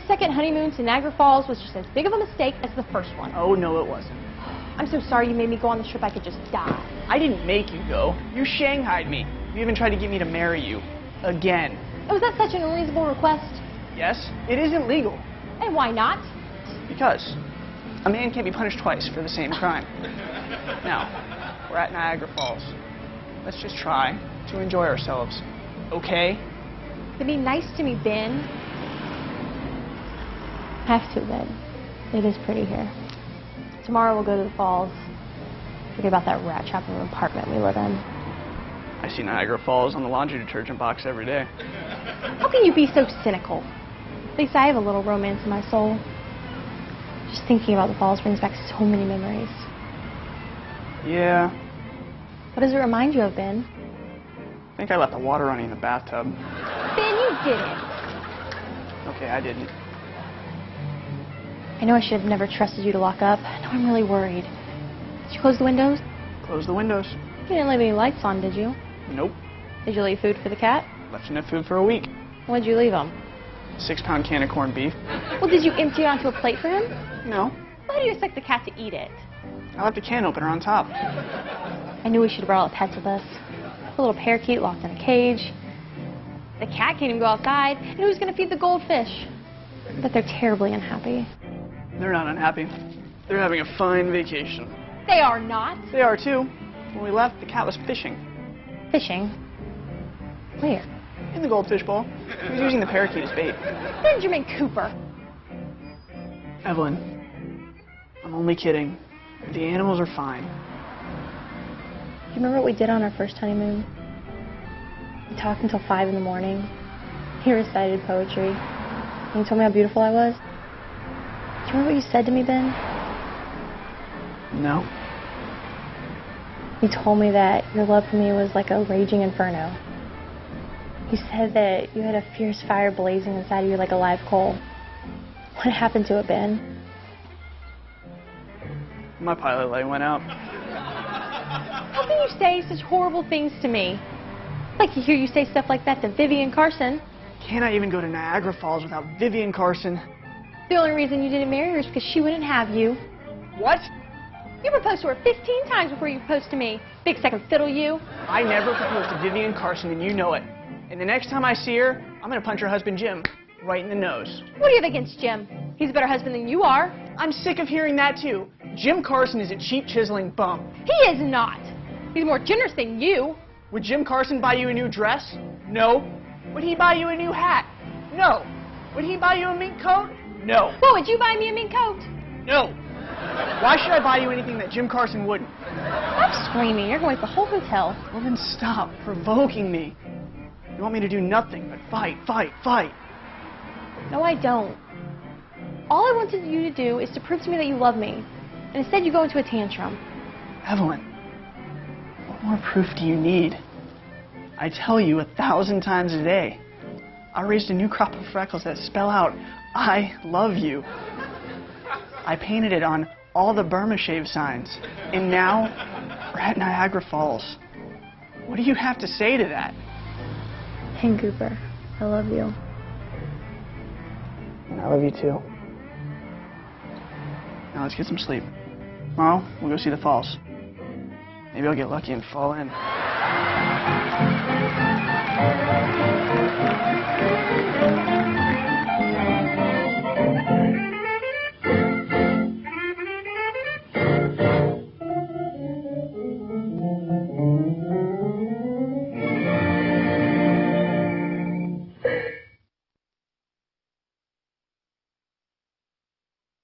second honeymoon to Niagara Falls was just as big of a mistake as the first one. Oh, no, it wasn't. I'm so sorry you made me go on this trip I could just die. I didn't make you go. You shanghaied me. You even tried to get me to marry you. Again. Was that such an unreasonable request? Yes, it isn't legal. And why not? Because a man can't be punished twice for the same crime. Now, we're at Niagara Falls. Let's just try to enjoy ourselves, okay? To be nice to me, Ben. Have to, Ben. It is pretty here. Tomorrow we'll go to the falls. Forget about that rat trap in the apartment we live in. I see Niagara Falls on the laundry detergent box every day. How can you be so cynical? At least I have a little romance in my soul. Just thinking about the falls brings back so many memories. Yeah. What does it remind you of, Ben? I think I left the water running in the bathtub. Ben, you didn't. Okay, I didn't. I know I should have never trusted you to lock up. Now I'm really worried. Did you close the windows? Close the windows. You didn't leave any lights on, did you? Nope. Did you leave food for the cat? Left enough food for a week. What'd you leave him? 6-pound can of corned beef. Well, did you empty it onto a plate for him? No. Why do you expect the cat to eat it? I left the can opener on top. I knew we should have brought all the pets with us. A little parakeet locked in a cage. The cat can't even go outside. And who's going to feed the goldfish? But they're terribly unhappy. They're not unhappy. They're having a fine vacation. They are not. They are too. When we left, the cat was fishing. Fishing? Where? In the goldfish bowl. He was using the parakeet as bait. Benjamin Cooper. Evelyn, I'm only kidding. The animals are fine. Do you remember what we did on our first honeymoon? We talked until 5 in the morning. He recited poetry. And he told me how beautiful I was. Do you remember what you said to me, Ben? No. You told me that your love for me was like a raging inferno. You said that you had a fierce fire blazing inside of you like a live coal. What happened to it, Ben? My pilot light went out. How can you say such horrible things to me? I'd like to hear you say stuff like that to Vivian Carson. Can't I even go to Niagara Falls without Vivian Carson? The only reason you didn't marry her is because she wouldn't have you. What? You proposed to her 15 times before you proposed to me. Big second fiddle, you. I never proposed to Vivian Carson, and you know it. And the next time I see her, I'm going to punch her husband, Jim, right in the nose. What do you have against Jim? He's a better husband than you are. I'm sick of hearing that, too. Jim Carson is a cheap, chiseling bum. He is not. He's more generous than you. Would Jim Carson buy you a new dress? No. Would he buy you a new hat? No. Would he buy you a mink coat? No. Well, would you buy me a mink coat? No. Why should I buy you anything that Jim Carson wouldn't? Stop screaming. You're going to the whole hotel. Well, then stop provoking me. You want me to do nothing but fight, fight, fight. No, I don't. All I wanted you to do is to prove to me that you love me. And instead you go into a tantrum. Evelyn, what more proof do you need? I tell you 1,000 times a day. I raised a new crop of freckles that spell out, I love you. I painted it on all the Burma Shave signs. And now, we're at Niagara Falls. What do you have to say to that? Ben Cooper, I love you. And I love you too. Now let's get some sleep. Tomorrow, we'll go see the falls. Maybe I'll get lucky and fall in.